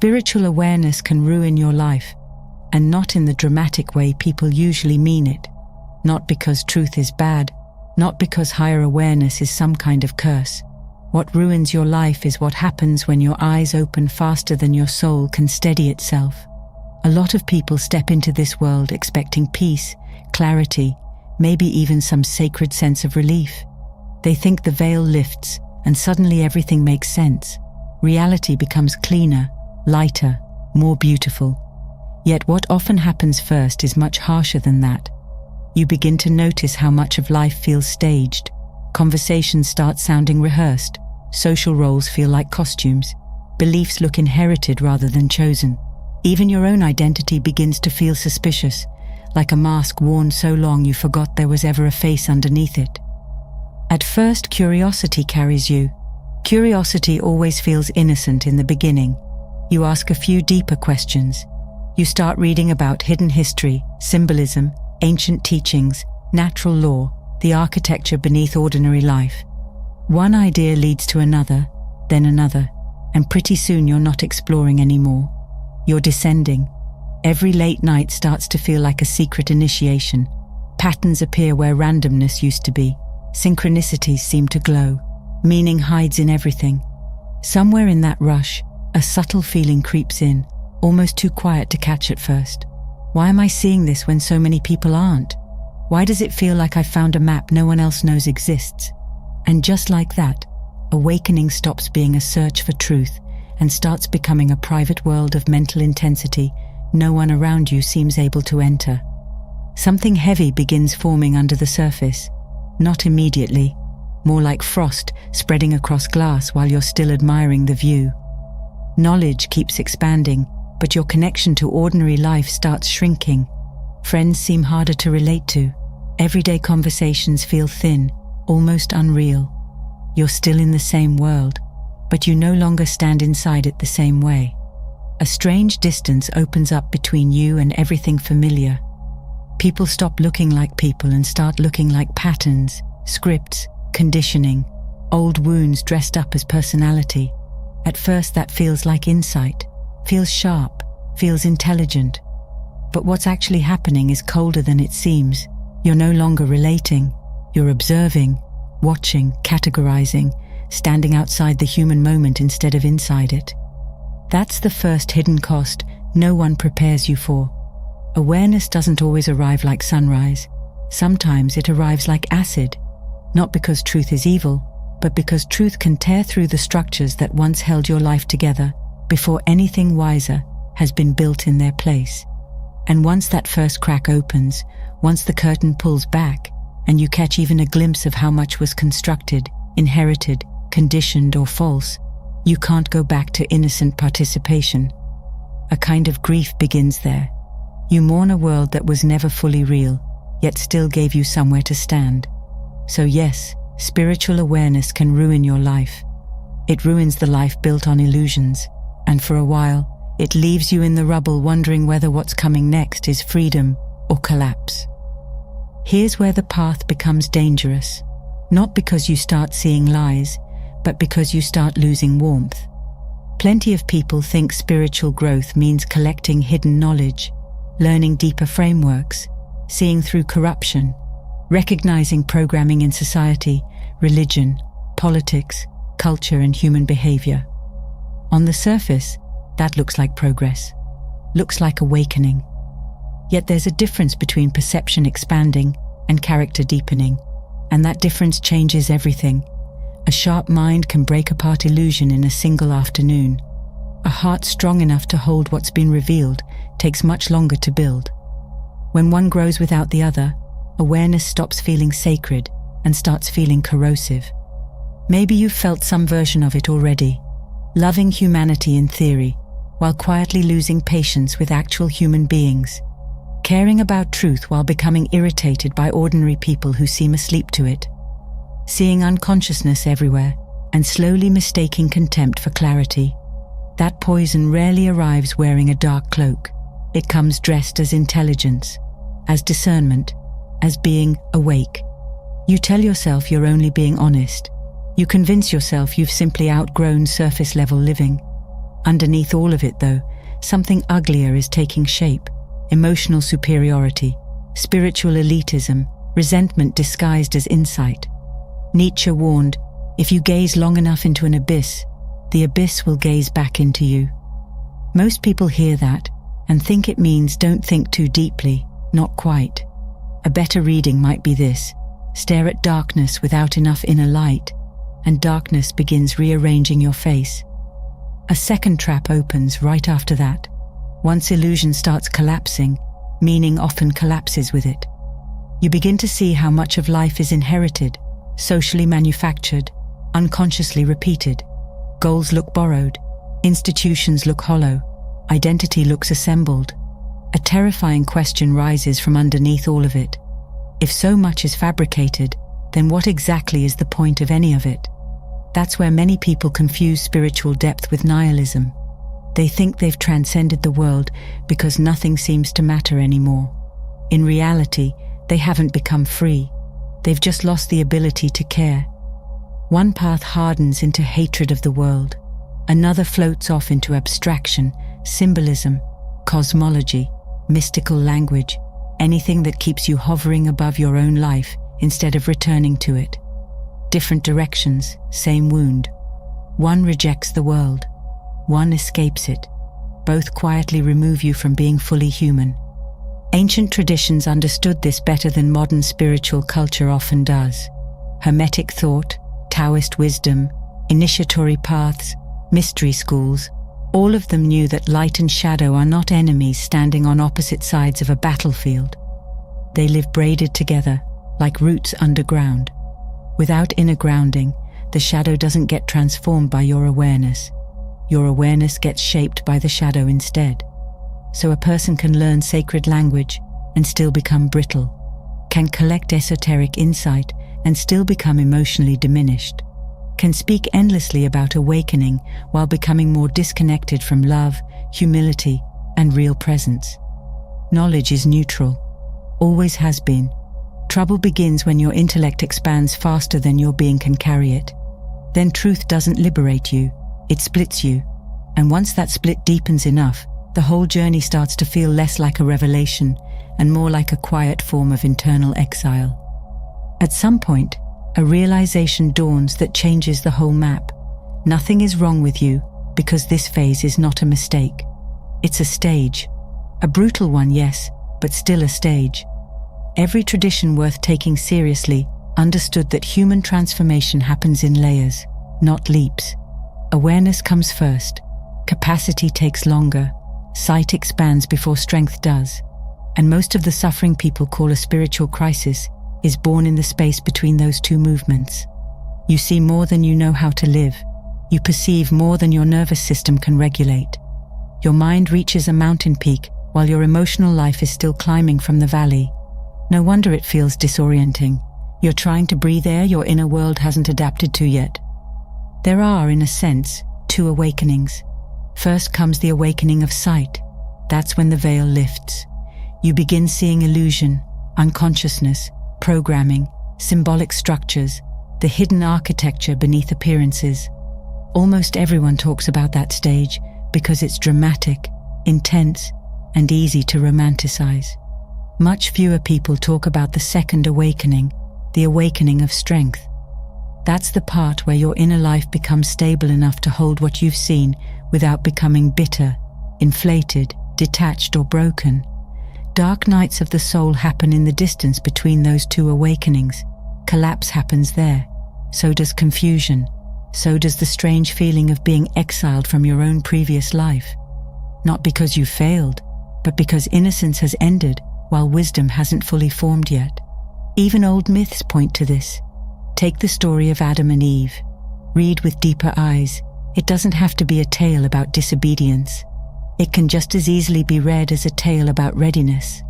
Spiritual awareness can ruin your life, and not in the dramatic way people usually mean it. Not because truth is bad, not because higher awareness is some kind of curse. What ruins your life is what happens when your eyes open faster than your soul can steady itself. A lot of people step into this world expecting peace, clarity, maybe even some sacred sense of relief. They think the veil lifts and suddenly everything makes sense. Reality becomes cleaner, lighter, more beautiful. Yet what often happens first is much harsher than that. You begin to notice how much of life feels staged. Conversations start sounding rehearsed. Social roles feel like costumes. Beliefs look inherited rather than chosen. Even your own identity begins to feel suspicious, like a mask worn so long you forgot there was ever a face underneath it. At first, curiosity carries you. Curiosity always feels innocent in the beginning. You ask a few deeper questions. You start reading about hidden history, symbolism, ancient teachings, natural law, the architecture beneath ordinary life. One idea leads to another, then another, and pretty soon you're not exploring anymore. You're descending. Every late night starts to feel like a secret initiation. Patterns appear where randomness used to be. Synchronicities seem to glow. Meaning hides in everything. Somewhere in that rush, a subtle feeling creeps in, almost too quiet to catch at first. Why am I seeing this when so many people aren't? Why does it feel like I've found a map no one else knows exists? And just like that, awakening stops being a search for truth and starts becoming a private world of mental intensity no one around you seems able to enter. Something heavy begins forming under the surface, not immediately, more like frost spreading across glass while you're still admiring the view. Knowledge keeps expanding, but your connection to ordinary life starts shrinking. Friends seem harder to relate to. Everyday conversations feel thin, almost unreal. You're still in the same world, but you no longer stand inside it the same way. A strange distance opens up between you and everything familiar. People stop looking like people and start looking like patterns, scripts, conditioning, old wounds dressed up as personality. At first that feels like insight, feels sharp, feels intelligent. But what's actually happening is colder than it seems. You're no longer relating, you're observing, watching, categorizing, standing outside the human moment instead of inside it. That's the first hidden cost no one prepares you for. Awareness doesn't always arrive like sunrise. Sometimes it arrives like acid, not because truth is evil, but because truth can tear through the structures that once held your life together before anything wiser has been built in their place. And once that first crack opens, once the curtain pulls back, and you catch even a glimpse of how much was constructed, inherited, conditioned, or false, you can't go back to innocent participation. A kind of grief begins there. You mourn a world that was never fully real, yet still gave you somewhere to stand. So yes, spiritual awareness can ruin your life. It ruins the life built on illusions, and for a while, it leaves you in the rubble wondering whether what's coming next is freedom or collapse. Here's where the path becomes dangerous, not because you start seeing lies, but because you start losing warmth. Plenty of people think spiritual growth means collecting hidden knowledge, learning deeper frameworks, seeing through corruption, recognizing programming in society, religion, politics, culture, and human behavior. On the surface, that looks like progress, looks like awakening. Yet there's a difference between perception expanding and character deepening, and that difference changes everything. A sharp mind can break apart illusion in a single afternoon. A heart strong enough to hold what's been revealed takes much longer to build. When one grows without the other, awareness stops feeling sacred and starts feeling corrosive. Maybe you've felt some version of it already, loving humanity in theory, while quietly losing patience with actual human beings, caring about truth while becoming irritated by ordinary people who seem asleep to it, seeing unconsciousness everywhere and slowly mistaking contempt for clarity. That poison rarely arrives wearing a dark cloak. It comes dressed as intelligence, as discernment, as being awake. You tell yourself you're only being honest. You convince yourself you've simply outgrown surface-level living. Underneath all of it, though, something uglier is taking shape: emotional superiority, spiritual elitism, resentment disguised as insight. Nietzsche warned, if you gaze long enough into an abyss, the abyss will gaze back into you. Most people hear that and think it means don't think too deeply. Not quite. A better reading might be this: stare at darkness without enough inner light, and darkness begins rearranging your face. A second trap opens right after that. Once illusion starts collapsing, meaning often collapses with it. You begin to see how much of life is inherited, socially manufactured, unconsciously repeated. Goals look borrowed, institutions look hollow, identity looks assembled. A terrifying question rises from underneath all of it. If so much is fabricated, then what exactly is the point of any of it? That's where many people confuse spiritual depth with nihilism. They think they've transcended the world because nothing seems to matter anymore. In reality, they haven't become free. They've just lost the ability to care. One path hardens into hatred of the world. Another floats off into abstraction, symbolism, cosmology, mystical language, anything that keeps you hovering above your own life instead of returning to it. Different directions, same wound. One rejects the world. One escapes it. Both quietly remove you from being fully human. Ancient traditions understood this better than modern spiritual culture often does. Hermetic thought, Taoist wisdom, initiatory paths, mystery schools, all of them knew that light and shadow are not enemies standing on opposite sides of a battlefield. They live braided together, like roots underground. Without inner grounding, the shadow doesn't get transformed by your awareness. Your awareness gets shaped by the shadow instead. So a person can learn sacred language and still become brittle, can collect esoteric insight and still become emotionally diminished, can speak endlessly about awakening while becoming more disconnected from love, humility, and real presence. Knowledge is neutral, always has been. Trouble begins when your intellect expands faster than your being can carry it. Then truth doesn't liberate you, it splits you. And once that split deepens enough, the whole journey starts to feel less like a revelation and more like a quiet form of internal exile. At some point, a realization dawns that changes the whole map. Nothing is wrong with you because this phase is not a mistake. It's a stage. A brutal one, yes, but still a stage. Every tradition worth taking seriously understood that human transformation happens in layers, not leaps. Awareness comes first. Capacity takes longer. Sight expands before strength does. And most of the suffering people call a spiritual crisis is born in the space between those two movements. You see more than you know how to live. You perceive more than your nervous system can regulate. Your mind reaches a mountain peak while your emotional life is still climbing from the valley. No wonder it feels disorienting. You're trying to breathe air your inner world hasn't adapted to yet. There are, in a sense, two awakenings. First comes the awakening of sight. That's when the veil lifts. You begin seeing illusion, unconsciousness, programming, symbolic structures, the hidden architecture beneath appearances. Almost everyone talks about that stage because it's dramatic, intense, and easy to romanticize. Much fewer people talk about the second awakening, the awakening of strength. That's the part where your inner life becomes stable enough to hold what you've seen without becoming bitter, inflated, detached, or broken. Dark nights of the soul happen in the distance between those two awakenings. Collapse happens there. So does confusion. So does the strange feeling of being exiled from your own previous life. Not because you failed, but because innocence has ended while wisdom hasn't fully formed yet. Even old myths point to this. Take the story of Adam and Eve. Read with deeper eyes. It doesn't have to be a tale about disobedience. It can just as easily be read as a tale about readiness.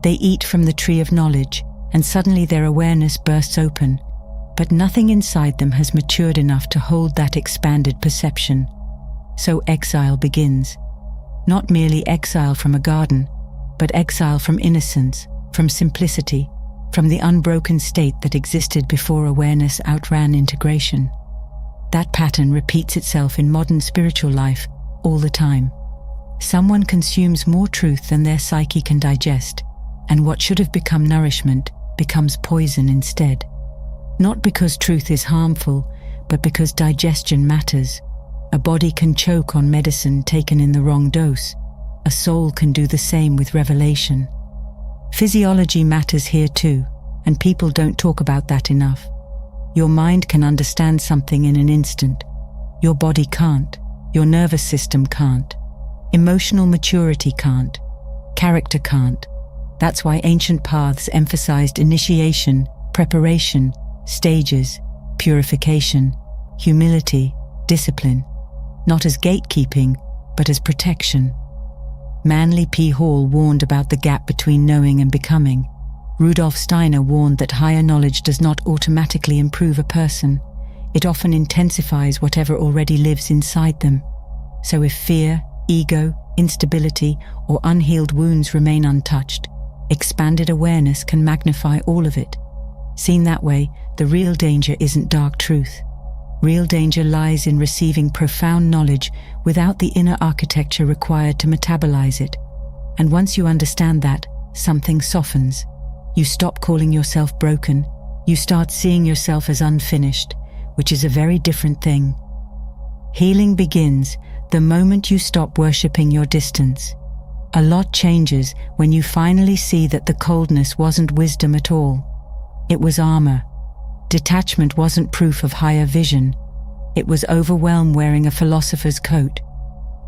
They eat from the tree of knowledge, and suddenly their awareness bursts open, but nothing inside them has matured enough to hold that expanded perception. So exile begins. Not merely exile from a garden, but exile from innocence, from simplicity, from the unbroken state that existed before awareness outran integration. That pattern repeats itself in modern spiritual life all the time. Someone consumes more truth than their psyche can digest, and what should have become nourishment becomes poison instead. Not because truth is harmful, but because digestion matters. A body can choke on medicine taken in the wrong dose. A soul can do the same with revelation. Physiology matters here too, and people don't talk about that enough. Your mind can understand something in an instant. Your body can't. Your nervous system can't. Emotional maturity can't. Character can't. That's why ancient paths emphasized initiation, preparation, stages, purification, humility, discipline, not as gatekeeping, but as protection. Manly P. Hall warned about the gap between knowing and becoming. Rudolf Steiner warned that higher knowledge does not automatically improve a person. It often intensifies whatever already lives inside them. So if fear, ego, instability, or unhealed wounds remain untouched, expanded awareness can magnify all of it. Seen that way, the real danger isn't dark truth. Real danger lies in receiving profound knowledge without the inner architecture required to metabolize it. And once you understand that, something softens. You stop calling yourself broken. You start seeing yourself as unfinished, which is a very different thing. Healing begins the moment you stop worshipping your distance. A lot changes when you finally see that the coldness wasn't wisdom at all. It was armor. Detachment wasn't proof of higher vision. It was overwhelm wearing a philosopher's coat.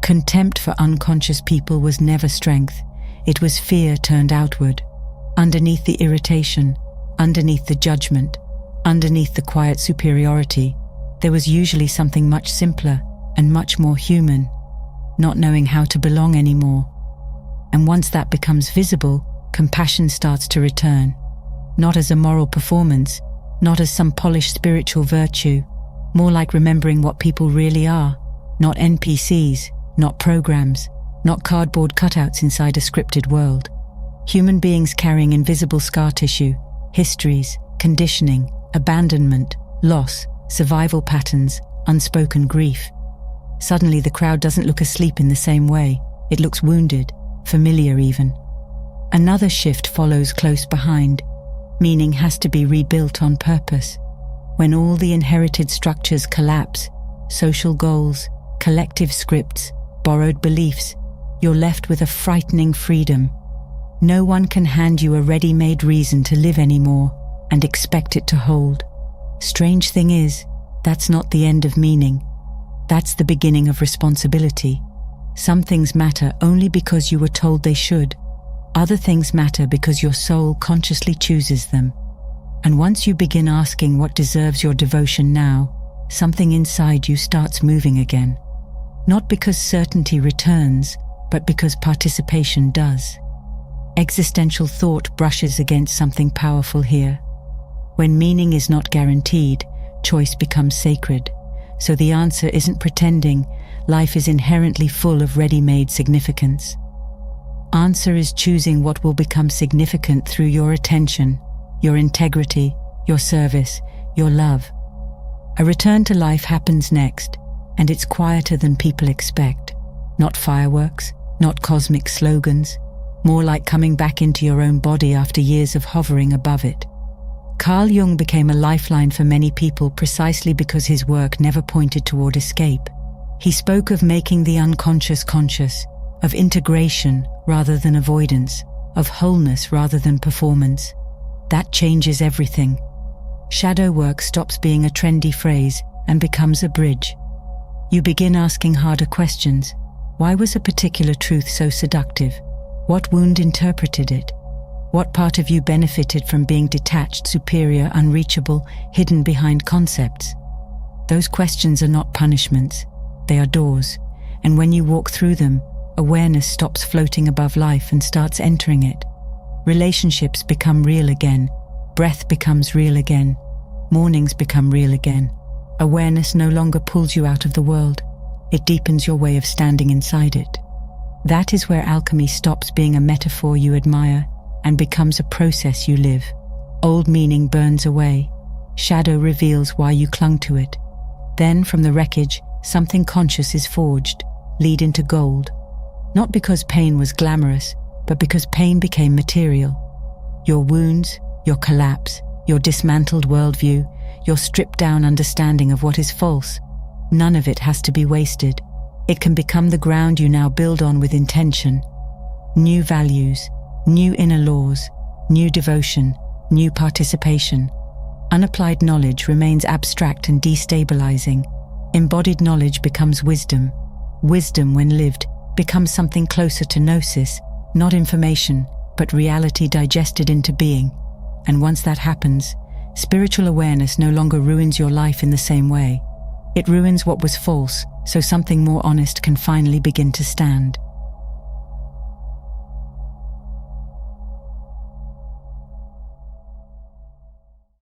Contempt for unconscious people was never strength. It was fear turned outward. Underneath the irritation, underneath the judgment, underneath the quiet superiority, there was usually something much simpler and much more human, not knowing how to belong anymore. And once that becomes visible, compassion starts to return, not as a moral performance, not as some polished spiritual virtue, more like remembering what people really are, not NPCs, not programs, not cardboard cutouts inside a scripted world. Human beings carrying invisible scar tissue, histories, conditioning, abandonment, loss, survival patterns, unspoken grief. Suddenly the crowd doesn't look asleep in the same way. It looks wounded, familiar even. Another shift follows close behind. Meaning has to be rebuilt on purpose. When all the inherited structures collapse, social goals, collective scripts, borrowed beliefs, you're left with a frightening freedom. No one can hand you a ready-made reason to live anymore and expect it to hold. Strange thing is, that's not the end of meaning. That's the beginning of responsibility. Some things matter only because you were told they should. Other things matter because your soul consciously chooses them. And once you begin asking what deserves your devotion now, something inside you starts moving again. Not because certainty returns, but because participation does. Existential thought brushes against something powerful here. When meaning is not guaranteed, choice becomes sacred. So the answer isn't pretending. Life is inherently full of ready-made significance. Answer is choosing what will become significant through your attention, your integrity, your service, your love. A return to life happens next, and it's quieter than people expect. Not fireworks, not cosmic slogans, more like coming back into your own body after years of hovering above it. Carl Jung became a lifeline for many people precisely because his work never pointed toward escape. He spoke of making the unconscious conscious, of integration rather than avoidance, of wholeness rather than performance. That changes everything. Shadow work stops being a trendy phrase and becomes a bridge. You begin asking harder questions. Why was a particular truth so seductive? What wound interpreted it? What part of you benefited from being detached, superior, unreachable, hidden behind concepts? Those questions are not punishments. They are doors. And when you walk through them, awareness stops floating above life and starts entering it. Relationships become real again. Breath becomes real again. Mornings become real again. Awareness no longer pulls you out of the world. It deepens your way of standing inside it. That is where alchemy stops being a metaphor you admire and becomes a process you live. Old meaning burns away. Shadow reveals why you clung to it. Then, from the wreckage, something conscious is forged, lead into gold. Not because pain was glamorous, but because pain became material. Your wounds, your collapse, your dismantled worldview, your stripped-down understanding of what is false, none of it has to be wasted. It can become the ground you now build on with intention. New values, new inner laws, new devotion, new participation. Unapplied knowledge remains abstract and destabilizing. Embodied knowledge becomes wisdom. Wisdom, when lived, becomes something closer to gnosis, not information, but reality digested into being. And once that happens, spiritual awareness no longer ruins your life in the same way. It ruins what was false, so something more honest can finally begin to stand.